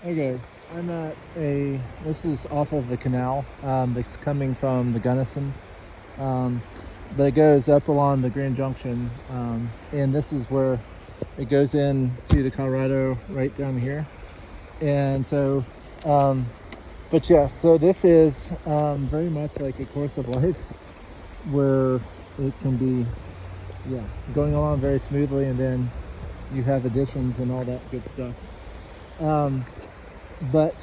Okay, I'm at this is off of the canal that's coming from the Gunnison, um, but it goes up along the Grand Junction, and this is where it goes in to the Colorado right down here. And so, um, but yeah, so this is very much like a course of life where it can be, yeah, going along very smoothly, and then you have additions and all that good stuff. Um, But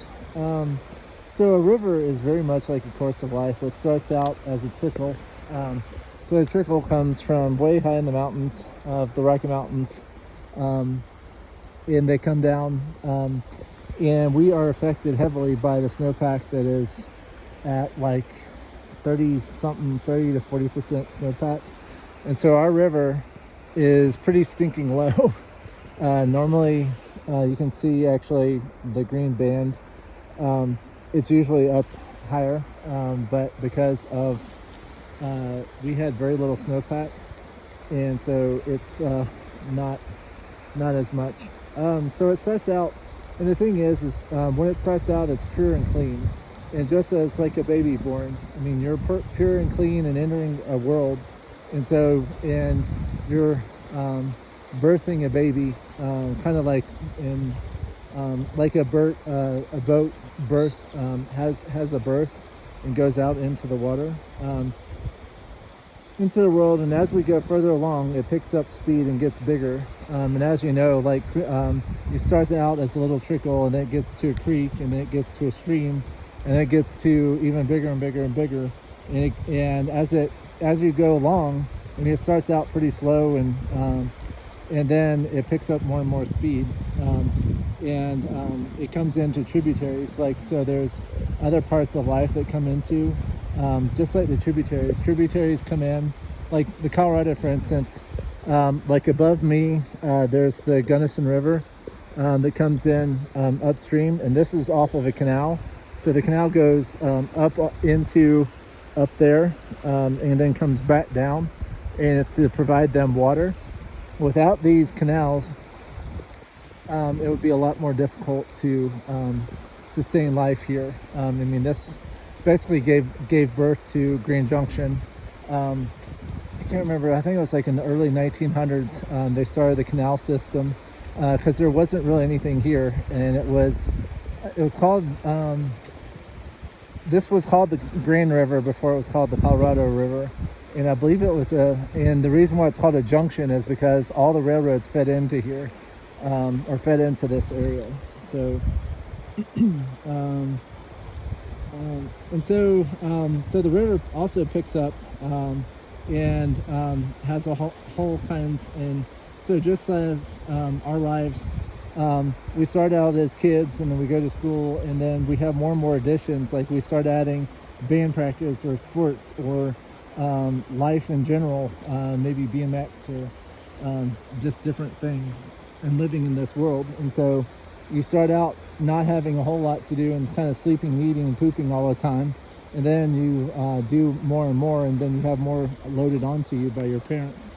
so a river is very much like a course of life. It starts out as a trickle. Um, so a trickle comes from way high in the mountains of the Rocky Mountains, um, and they come down. And we are affected heavily by the snowpack that is at like 30 something, 30 to 40% snowpack. And so our river is pretty stinking low. Normally, you can see actually the green band. It's usually up higher, but because of we had very little snowpack, and so it's not not as much. So it starts out, and the thing is when it starts out, it's pure and clean, and just as like a baby born. I mean, you're pure and clean and entering a world, and so and you're birthing a baby, kind of like in like a boat births, has a birth and goes out into the water, into the world. And as we go further along, it picks up speed and gets bigger. And as you know, like you start out as a little trickle, and then it gets to a creek, and then it gets to a stream, and it gets to even bigger and bigger and bigger. And as you go along, I mean, it starts out pretty slow, and then it picks up more and more speed, and it comes into tributaries. Like, so there's other parts of life that come into, just like the tributaries come in, like the Colorado, for instance. Like above me, there's the Gunnison River that comes in upstream, and this is off of a canal. So the canal goes up into up there, and then comes back down, and it's to provide them water. Without these canals, it would be a lot more difficult to sustain life here. I mean, this basically gave birth to Grand Junction. I can't remember. I think it was like in the early 1900s. They started the canal system because there wasn't really anything here, and it was called. This was called the Grand River before it was called the Colorado River. And I believe it was and the reason why it's called a junction is because all the railroads fed into here, or fed into this area. So, so the river also picks up, and has a whole kinds. And so just as our lives, we start out as kids, and then we go to school, and then we have more and more additions. Like we start adding band practice or sports or life in general, maybe BMX or just different things, and living in this world. And so you start out not having a whole lot to do, and kind of sleeping, eating, and pooping all the time, and then you do more and more, and then you have more loaded onto you by your parents,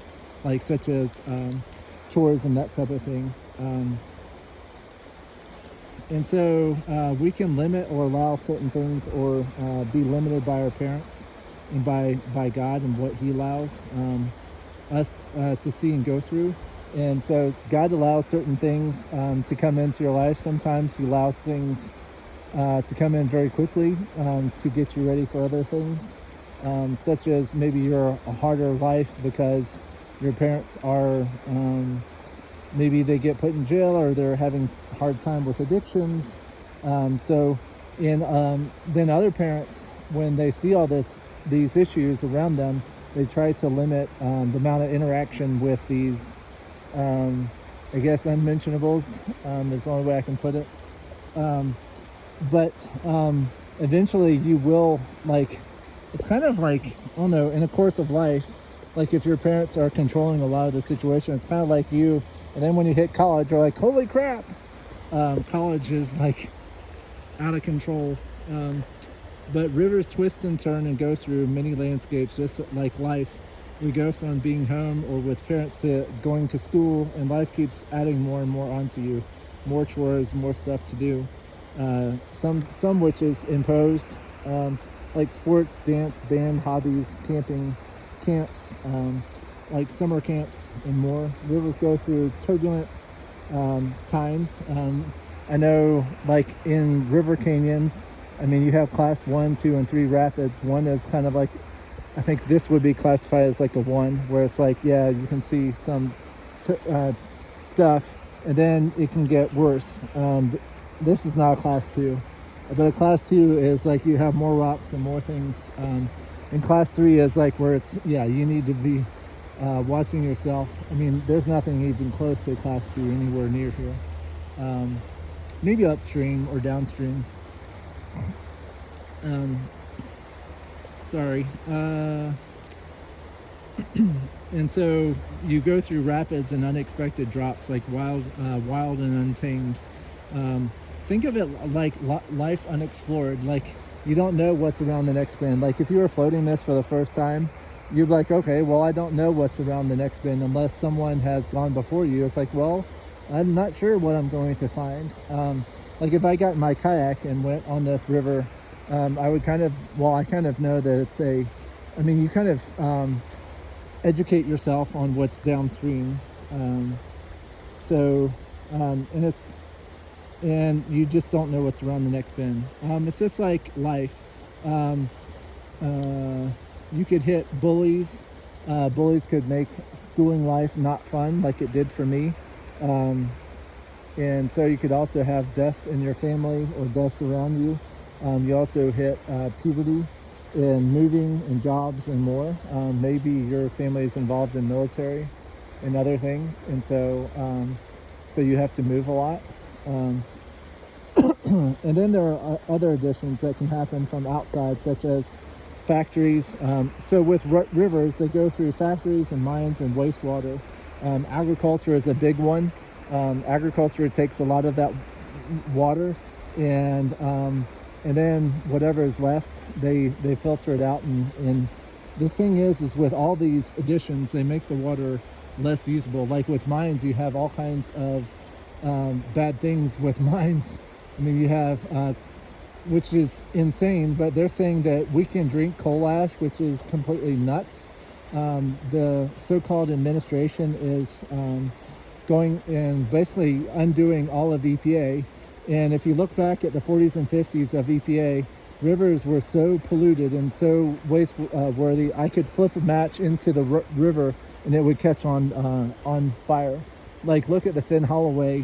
like such as chores and that type of thing. And so we can limit or allow certain things, or be limited by our parents and by God and what He allows us to see and go through. And so God allows certain things to come into your life. Sometimes He allows things to come in very quickly to get you ready for other things, such as maybe you're a harder life because your parents are maybe they get put in jail, or they're having a hard time with addictions. Then other parents, when they see all these issues around them, they try to limit the amount of interaction with these, I guess, unmentionables, is the only way I can put it. But eventually you will, like, it's kind of like, I don't know, in a course of life, like if your parents are controlling a lot of the situation, it's kind of like you, and then when you hit college, you're like, holy crap, college is like out of control. But rivers twist and turn and go through many landscapes, just like life. We go from being home or with parents to going to school, and life keeps adding more and more onto you, more chores, more stuff to do. some which is imposed, like sports, dance, band, hobbies, camping, camps, like summer camps and more. Rivers go through turbulent times. I know, like in river canyons, I mean, you have class 1, 2, and 3 rapids. One is kind of like, I think this would be classified as like a 1, where it's like, yeah, you can see some stuff, and then it can get worse. This is not a class 2, but a class 2 is like you have more rocks and more things. And class 3 is like where it's, yeah, you need to be watching yourself. I mean, there's nothing even close to class 2 anywhere near here. Maybe upstream or downstream. Sorry. And so you go through rapids and unexpected drops, like wild and untamed. Think of it like life unexplored. Like, you don't know what's around the next bend. Like, if you were floating this for the first time, you're like, okay, well, I don't know what's around the next bend unless someone has gone before you. It's like, well, I'm not sure what I'm going to find. Like, if I got in my kayak and went on this river, I would kind of, well, I kind of know that it's a, I mean, you kind of educate yourself on what's downstream. And it's, and you just don't know what's around the next bend. It's just like life. You could hit bullies. Bullies could make schooling life not fun, like it did for me. And so you could also have deaths in your family or deaths around you. You also hit puberty and moving and jobs and more. Maybe your family is involved in military and other things, and so you have to move a lot. And then there are other additions that can happen from outside, such as factories. So with rivers, they go through factories and mines and wastewater. Agriculture is a big one. Agriculture takes a lot of that water, and then whatever is left, they filter it out. And the thing is with all these additions, they make the water less usable. Like with mines, you have all kinds of bad things with mines. I mean, you have, which is insane, but they're saying that we can drink coal ash, which is completely nuts. The so-called administration is going and basically undoing all of EPA. And if you look back at the 40s and 50s of EPA, rivers were so polluted and so waste worthy, I could flip a match into the river and it would catch on fire. Like, look at the Finn Holloway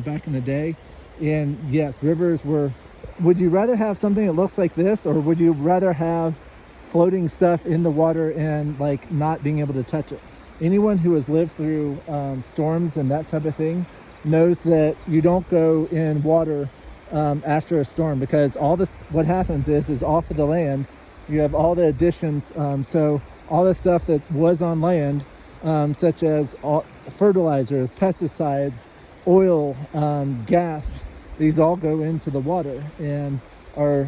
back in the day. And yes, rivers were, would you rather have something that looks like this, or would you rather have floating stuff in the water and like not being able to touch it? Anyone who has lived through storms and that type of thing knows that you don't go in water after a storm, because all this, what happens is off of the land, you have all the additions. So all the stuff that was on land, such as fertilizers, pesticides, oil, gas, these all go into the water and are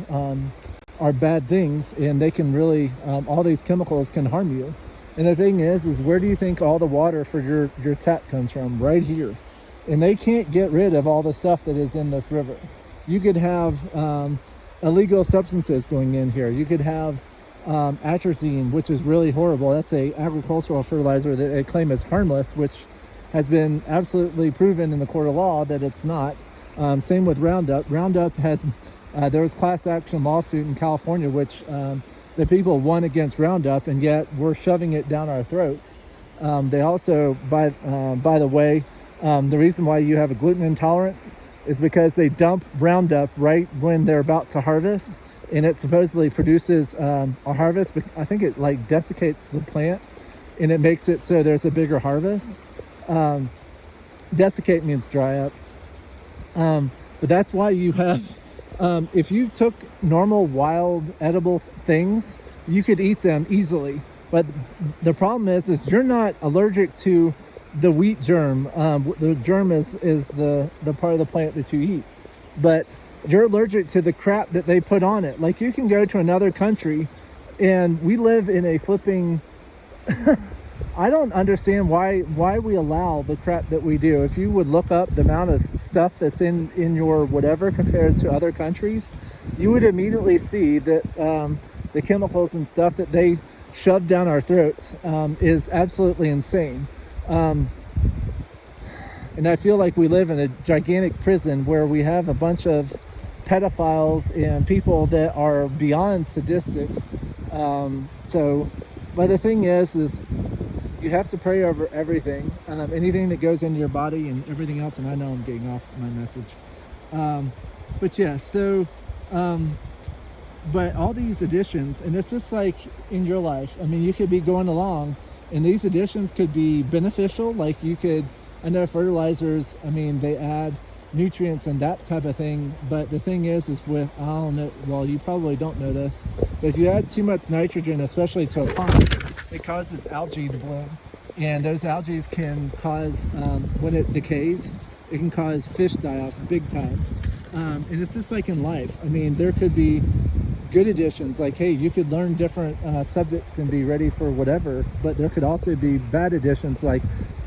bad things, and they can really, all these chemicals can harm you. And the thing is where do you think all the water for your tap comes from? Right here. And they can't get rid of all the stuff that is in this river. You could have illegal substances going in here. You could have atrazine, which is really horrible. That's a agricultural fertilizer that they claim is harmless, which has been absolutely proven in the court of law that it's not. Same with Roundup. Roundup has, there was a class action lawsuit in California, which the people won against Roundup, and yet we're shoving it down our throats. They also, by the way, the reason why you have a gluten intolerance is because they dump Roundup right when they're about to harvest, and it supposedly produces a harvest, but I think it like desiccates the plant and it makes it so there's a bigger harvest. Desiccate means dry up. But that's why you have, if you took normal wild edible things, you could eat them easily. But the problem is you're not allergic to the wheat germ. The germ is the part of the plant that you eat, but you're allergic to the crap that they put on it. Like, you can go to another country, and we live in a flipping I don't understand why we allow the crap that we do. If you would look up the amount of stuff that's in your whatever compared to other countries, you would immediately see that the chemicals and stuff that they shove down our throats is absolutely insane. And I feel like we live in a gigantic prison where we have a bunch of pedophiles and people that are beyond sadistic. But the thing is you have to pray over everything, anything that goes into your body and everything else. And I know I'm getting off my message. But yeah, so, but all these additions, and it's just like in your life, I mean, you could be going along and these additions could be beneficial. Like I know fertilizers, I mean, they add nutrients and that type of thing. But the thing is with, I don't know, well, you probably don't know this, but if you add too much nitrogen, especially to a pond, it causes algae to bloom. And those algae can cause, when it decays, it can cause fish die-offs big time. And it's just like in life. I mean, there could be good additions, like, hey, you could learn different subjects and be ready for whatever, but there could also be bad additions, like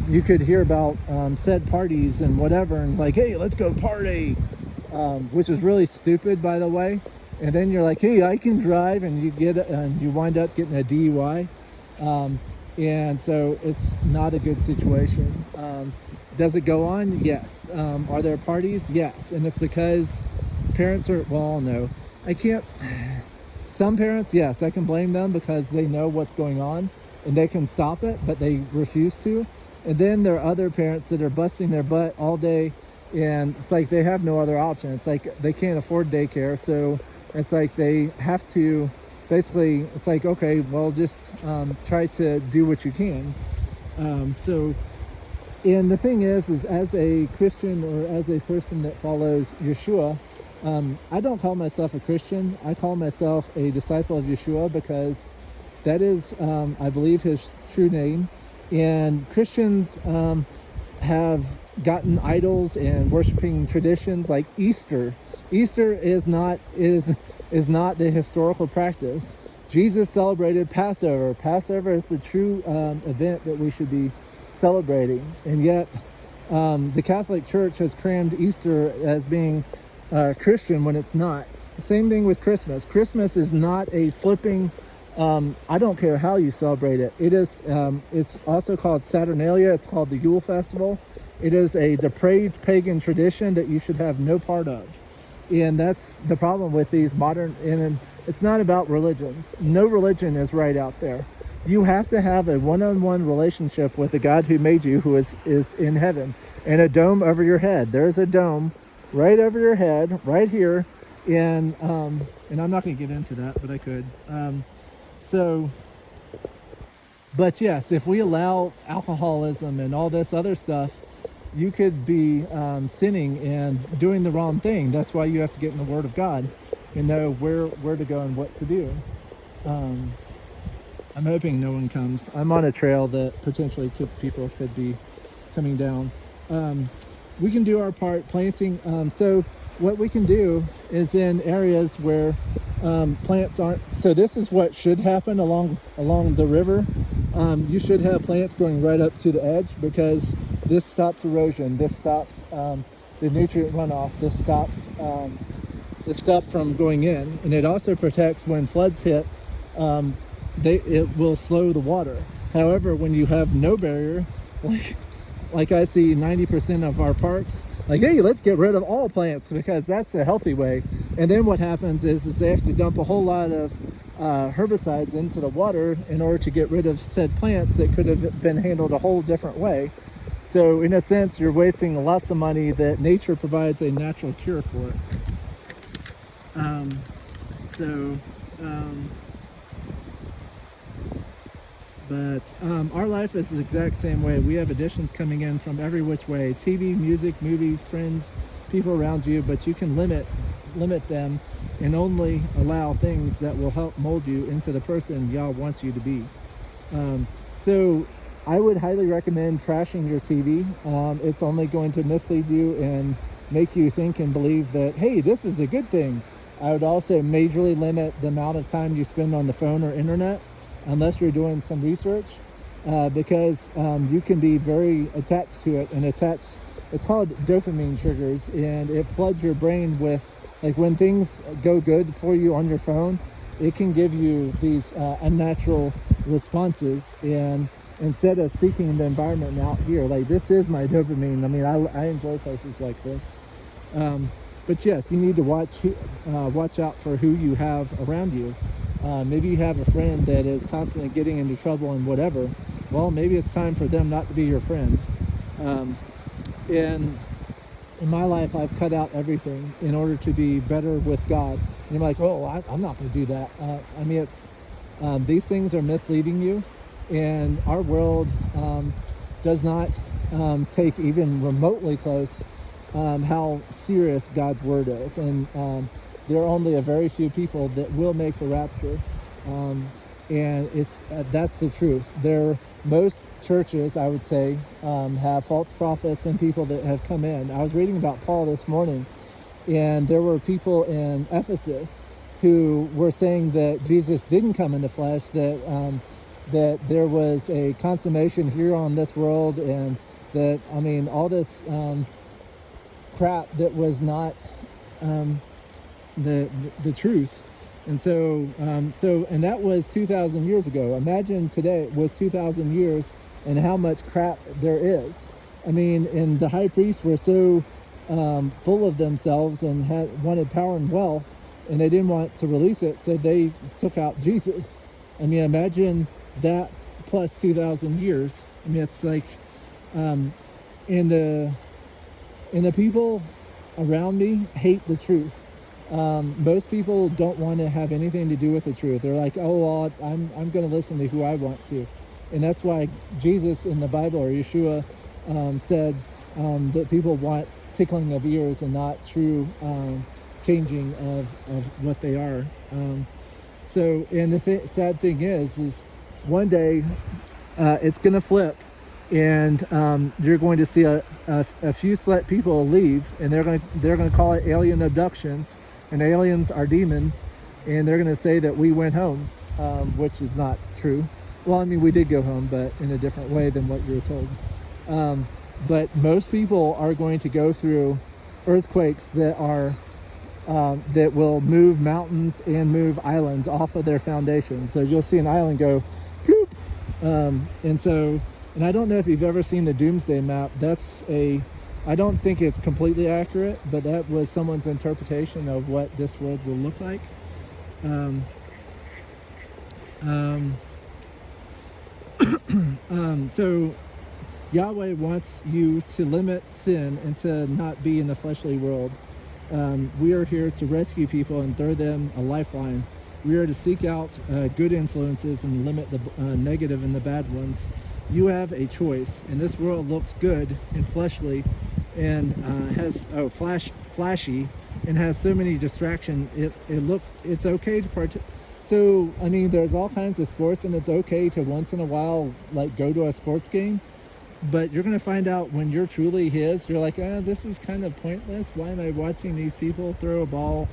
you could hear about said parties and whatever, and like, hey, let's go party, which is really stupid, by the way. And then you're like, hey, I can drive, and you wind up getting a DUI. And so it's not a good situation. Does it go on? Yes. Are there parties? Yes. And it's because parents are, well, no, I can't. Some parents, yes, I can blame them because they know what's going on and they can stop it, but they refuse to. And then there are other parents that are busting their butt all day, and it's like they have no other option. It's like they can't afford daycare, so it's like they have to, basically, it's like, okay, well, just try to do what you can. And the thing is as a Christian or as a person that follows Yeshua, I don't call myself a Christian. I call myself a disciple of Yeshua because that is, I believe, his true name. And Christians have gotten idols and worshiping traditions like Easter. Easter is not the historical practice. Jesus celebrated Passover. Passover is the true event that we should be celebrating. And yet the Catholic Church has crammed Easter as being Christian when it's not. The same thing with Christmas. Christmas is not a flipping, I don't care how you celebrate it. It is, it's also called Saturnalia. It's called the Yule Festival. It is a depraved pagan tradition that you should have no part of. And that's the problem with these modern, and it's not about religions. No religion is right out there. You have to have a one-on-one relationship with the God who made you, who is in heaven, and a dome over your head. There's a dome right over your head, right here. And I'm not going to get into that, but I could. But yes, if we allow alcoholism and all this other stuff, you could be sinning and doing the wrong thing. That's why you have to get in the Word of God and know where to go and what to do. I'm hoping no one comes. I'm on a trail that potentially people could be coming down. We can do our part planting. So what we can do is in areas where plants aren't. So this is what should happen along the river. You should have plants going right up to the edge because this stops erosion. This stops the nutrient runoff. This stops the stuff from going in, and it also protects when floods hit. It will slow the water. However, when you have no barrier, like I see 90% of our parks, like, hey, let's get rid of all plants because that's a healthy way. And then what happens is they have to dump a whole lot of herbicides into the water in order to get rid of said plants that could have been handled a whole different way. So in a sense, you're wasting lots of money that nature provides a natural cure for it. But our life is the exact same way. We have additions coming in from every which way: TV, music, movies, friends, people around you. But you can limit them and only allow things that will help mold you into the person Yah wants you to be. So I would highly recommend trashing your TV. It's only going to mislead you and make you think and believe that, hey, this is a good thing. I would also majorly limit the amount of time you spend on the phone or internet, unless you're doing some research. because you can be very attached to it and attached. It's called dopamine triggers, and it floods your brain with, like, when things go good for you on your phone, it can give you these unnatural responses. And instead of seeking the environment out here, like, this is my dopamine. I mean, I enjoy places like this. But yes, you need to watch out for who you have around you. Maybe you have a friend that is constantly getting into trouble and whatever. Well, maybe it's time for them not to be your friend. And in my life, I've cut out everything in order to be better with God. And you're like, oh, I'm not going to do that. I mean, these things are misleading you, and our world does not take even remotely close how serious God's word is. And there are only a very few people that will make the rapture. And that's the truth. Most churches, I would say, have false prophets and people that have come in. I was reading about Paul this morning, and there were people in Ephesus who were saying that Jesus didn't come in the flesh, that there was a consummation here on this world, and that, I mean, all this crap that was not the truth. And so and that was 2,000 years ago. Imagine today with 2,000 years and how much crap there is. I mean, and the high priests were so full of themselves and wanted power and wealth, and they didn't want to release it, so they took out Jesus. I mean, imagine that plus 2,000 years. I mean, it's like, and the people around me hate the truth. Most people don't want to have anything to do with the truth. They're like, oh, well, I'm going to listen to who I want to. And that's why Jesus in the Bible, or Yeshua, said that people want tickling of ears and not true changing of what they are. And the sad thing is one day it's going to flip, and you're going to see a few select people leave, and they're going to call it alien abductions. And aliens are demons, and they're going to say that we went home, which is not true. Well, I mean, we did go home, but in a different way than what you were told. But most people are going to go through earthquakes that will move mountains and move islands off of their foundation. So you'll see an island go ploop. And I don't know if you've ever seen the Doomsday Map. I don't think it's completely accurate, but that was someone's interpretation of what this world will look like. So Yahweh wants you to limit sin and to not be in the fleshly world. We are here to rescue people and throw them a lifeline. We are to seek out good influences and limit the negative and the bad ones. You have a choice, and this world looks good and fleshly, and flashy, and has so many distractions. It's okay to partake. So I mean, there's all kinds of sports, and it's okay to once in a while like go to a sports game, but you're going to find out when you're truly his, you're like, this is kind of pointless. Why am I watching these people throw a ball?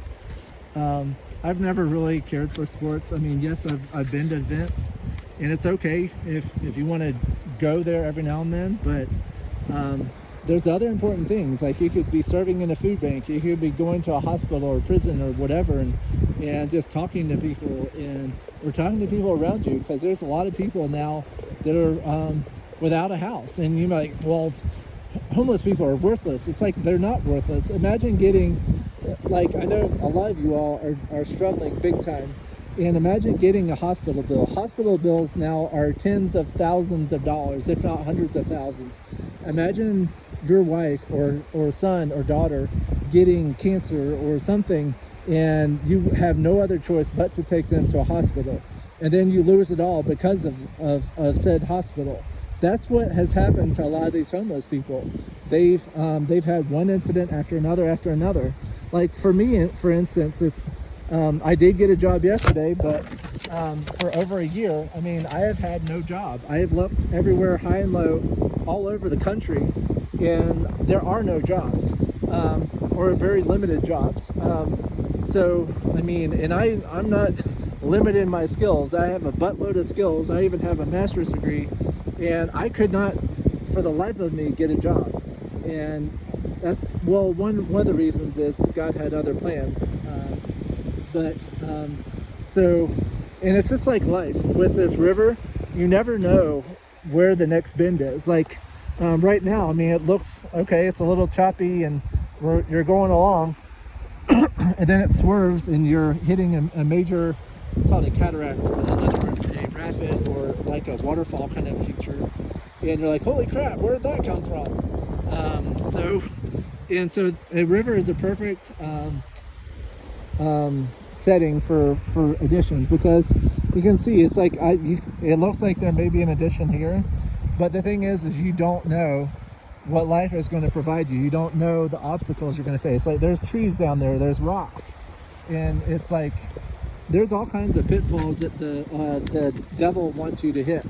I've never really cared for sports. I mean, yes, I've been to events, and it's okay if you want to go there every now and then, but there's other important things. Like, you could be serving in a food bank, you could be going to a hospital or prison or whatever, and just talking to people, or talking to people around you, because there's a lot of people now that are without a house, and you're like, well, homeless people are worthless. It's like, they're not worthless. Imagine getting, like, I know a lot of you all are struggling big time, and imagine getting a hospital bill. Hospital bills now are tens of thousands of dollars, if not hundreds of thousands. Imagine your wife or son or daughter getting cancer or something, and you have no other choice but to take them to a hospital, and then you lose it all because of said hospital. That's what has happened to a lot of these homeless people. They've had one incident after another. Like, for me, for instance, it's I did get a job yesterday, but for over a year, I mean, I have had no job. I have looked everywhere, high and low, all over the country, and there are no jobs, or very limited jobs. So, I mean, and I'm not limited in my skills. I have a buttload of skills. I even have a master's degree, and I could not, for the life of me, get a job. And that's, well, one of the reasons is God had other plans. So, and it's just like life with this river. You never know where the next bend is. Like right now, I mean, it looks okay. It's a little choppy, and you're going along, and then it swerves, and you're hitting a major, it's called a cataract, or in other words, a rapid or like a waterfall kind of feature. And you're like, holy crap, where did that come from? So a river is a perfect setting for additions, because you can see it's like it looks like there may be an addition here, but the thing is you don't know what life is going to provide you. You don't know the obstacles you're going to face. Like there's trees down there, there's rocks, and it's like there's all kinds of pitfalls that the devil wants you to hit.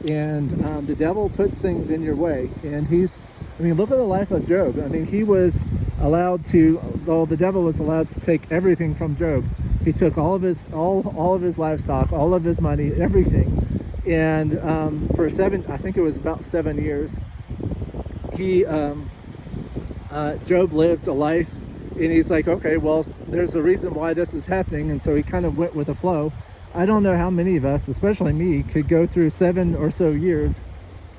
And the devil puts things in your way, and look at the life of Job. I mean, he was allowed to, well, the devil was allowed to take everything from Job. He took all of his livestock, all of his money, everything. And for I think it was about 7 years, Job lived a life, and he's like, okay, well, there's a reason why this is happening, and so he kind of went with the flow. I don't know how many of us, especially me, could go through 7 or so years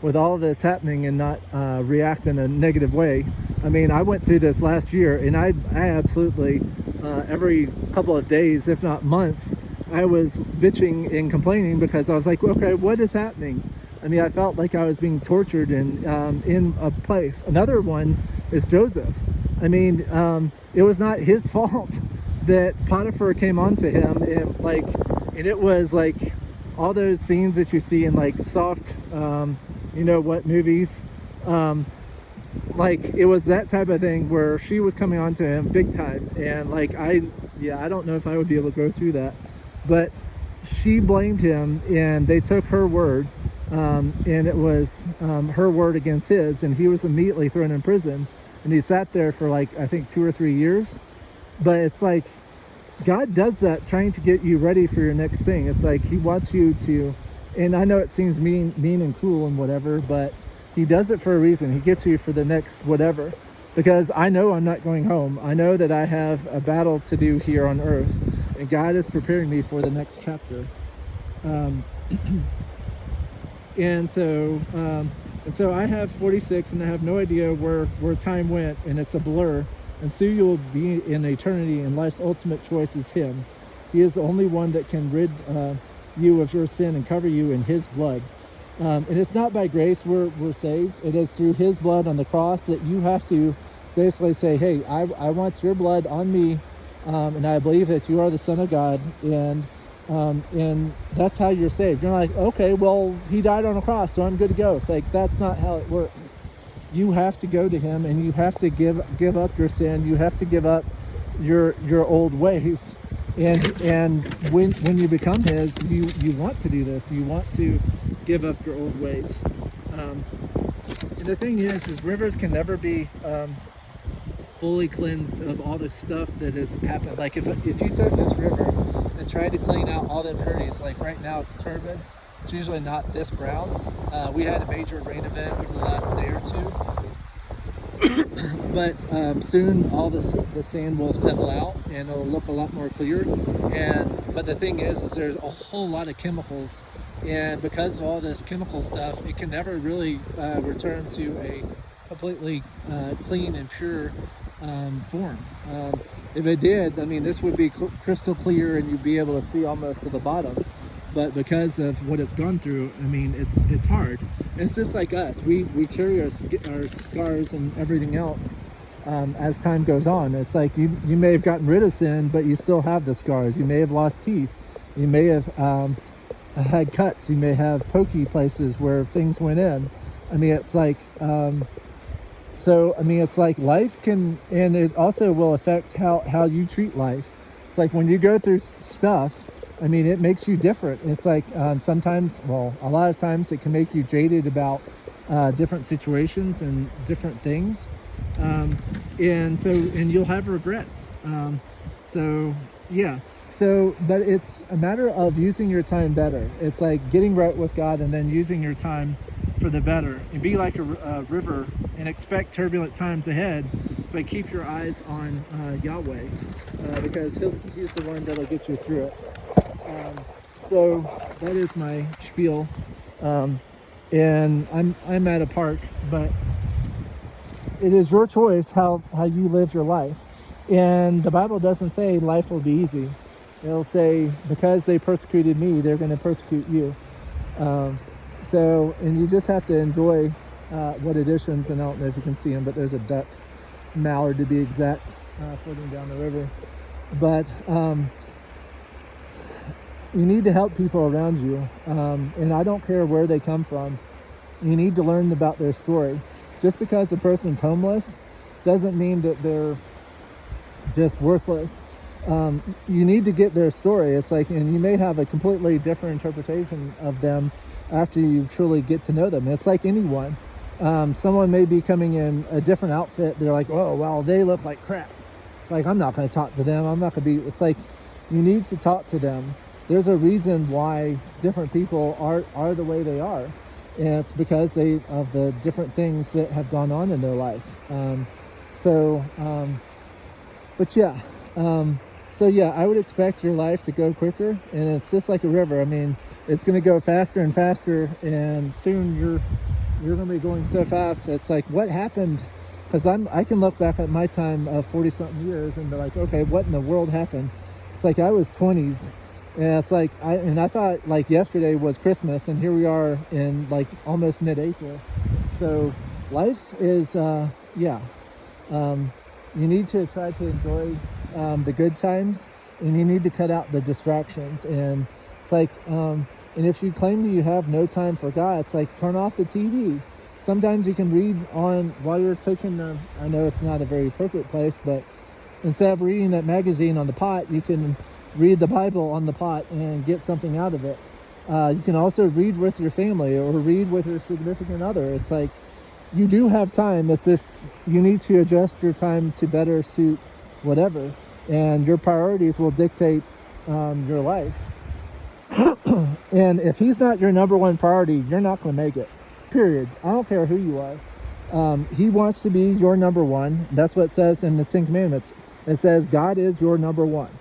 with all of this happening and not react in a negative way. I mean, I went through this last year, and I absolutely, every couple of days, if not months, I was bitching and complaining because I was like, okay, what is happening? I mean, I felt like I was being tortured and in a place. Another one is Joseph. I mean, it was not his fault that Potiphar came onto him, and it was like all those scenes that you see in like soft, movies. Like it was that type of thing where she was coming onto him big time, and like I don't know if I would be able to go through that, but she blamed him, and they took her word, and it was her word against his, and he was immediately thrown in prison, and he sat there for like I think 2 or 3 years. But it's like God does that trying to get you ready for your next thing. It's like he wants you to, and I know it seems mean and cruel and whatever, but he does it for a reason. He gets you for the next whatever, because I know I'm not going home. I know that I have a battle to do here on earth, and God is preparing me for the next chapter. And so I have 46, and I have no idea where time went, and it's a blur. And so you will be in eternity, and life's ultimate choice is him. He is the only one that can rid you of your sin and cover you in his blood. And it's not by grace we're saved. It is through his blood on the cross that you have to basically say, hey, I want your blood on me, and I believe that you are the Son of God, and that's how you're saved. You're like, okay, well, he died on a cross, so I'm good to go. It's like, that's not how it works. You have to go to him, and you have to give up your sin. You have to give up your old ways, and when you become his, you want to do this. You want to give up your old ways. And the thing is rivers can never be fully cleansed of all the stuff that has happened. Like if you took this river and tried to clean out all the impurities, like right now it's turbid. It's usually not this brown. We had a major rain event over the last day or two. But soon all the sand will settle out, and it'll look a lot more clear. But the thing is there's a whole lot of chemicals, and because of all this chemical stuff, it can never really return to a completely clean and pure form. If it did, I mean, this would be crystal clear, and you'd be able to see almost to the bottom. But because of what it's gone through, I mean, it's hard. It's just like us. We carry our scars and everything else as time goes on. It's like you may have gotten rid of sin, but you still have the scars. You may have lost teeth. You may have had cuts. You may have pokey places where things went in. I mean, it's like, it's like life can, and it also will affect how you treat life. It's like when you go through stuff, I mean, it makes you different. It's like sometimes, well, a lot of times it can make you jaded about different situations and different things. And you'll have regrets. Yeah. So, but it's a matter of using your time better. It's like getting right with God and then using your time for the better. And be like a river and expect turbulent times ahead, but keep your eyes on Yahweh, because He's the one that'll get you through it. So that is my spiel. And I'm at a park, but it is your choice how you live your life. And the Bible doesn't say life will be easy. It'll say, because they persecuted me, they're going to persecute you. And you just have to enjoy what additions, and I don't know if you can see them, but there's a duck, mallard to be exact, floating down the river. But you need to help people around you, and I don't care where they come from. You need to learn about their story. Just because a person's homeless doesn't mean that they're just worthless. You need to get their story. It's like, and you may have a completely different interpretation of them after you truly get to know them. It's like anyone. Someone may be coming in a different outfit. They're like, oh, well, they look like crap. It's like, I'm not going to talk to them. I'm not going to be, it's like, you need to talk to them. There's a reason why different people are the way they are. And it's because of the different things that have gone on in their life. So yeah, I would expect your life to go quicker, and it's just like a river. I mean, it's going to go faster and faster, and soon you're going to be going so fast. It's like, what happened? Because I can look back at my time of 40-something years and be like, okay, what in the world happened? It's like I was 20s, and it's like I thought like yesterday was Christmas, and here we are in like almost mid-April. So life is you need to try to enjoy the good times, and you need to cut out the distractions. And it's like, and if you claim that you have no time for God, it's like, turn off the TV. Sometimes you can read on while you're taking I know it's not a very appropriate place, but instead of reading that magazine on the pot, you can read the Bible on the pot and get something out of it. You can also read with your family or read with your significant other. It's like, you do have time. It's just, you need to adjust your time to better suit whatever, and your priorities will dictate your life. And if He's not your number one priority, you're not going to make it, period. I don't care who you are. He wants to be your number one. That's what it says in the Ten Commandments. It says God is your number one.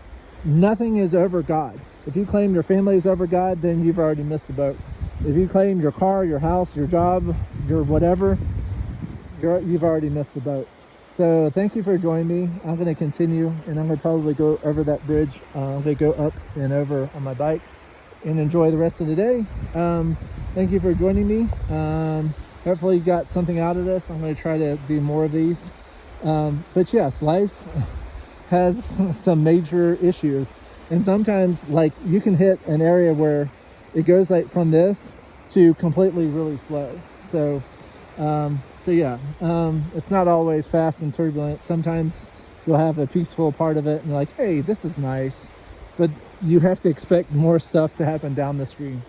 Nothing is over God. If you claim your family is over God, then you've already missed the boat. If you claim your car, your house, your job, your whatever, you've already missed the boat. So thank you for joining me. I'm going to continue, and I'm going to probably go over that bridge. I'm going to go up and over on my bike and enjoy the rest of the day. Thank you for joining me. Hopefully you got something out of this. I'm going to try to do more of these. But yes, life has some major issues. And sometimes, like, you can hit an area where it goes like from this to completely really slow. So yeah, it's not always fast and turbulent. Sometimes you'll have a peaceful part of it and you're like, hey, this is nice. But you have to expect more stuff to happen down the stream.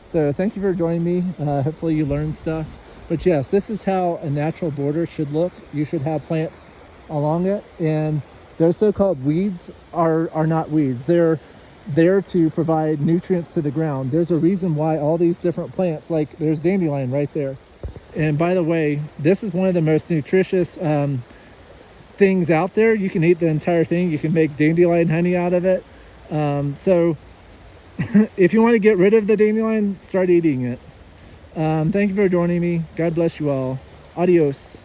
So thank you for joining me. Hopefully you learned stuff. But yes, this is how a natural border should look. You should have plants along it. And those so-called weeds are not weeds. They're there to provide nutrients to the ground. There's a reason why all these different plants, like there's dandelion right there. And by the way, this is one of the most nutritious things out there. You can eat the entire thing. You can make dandelion honey out of it. So if you want to get rid of the dandelion, start eating it. Thank you for joining me. God bless you all. Adios.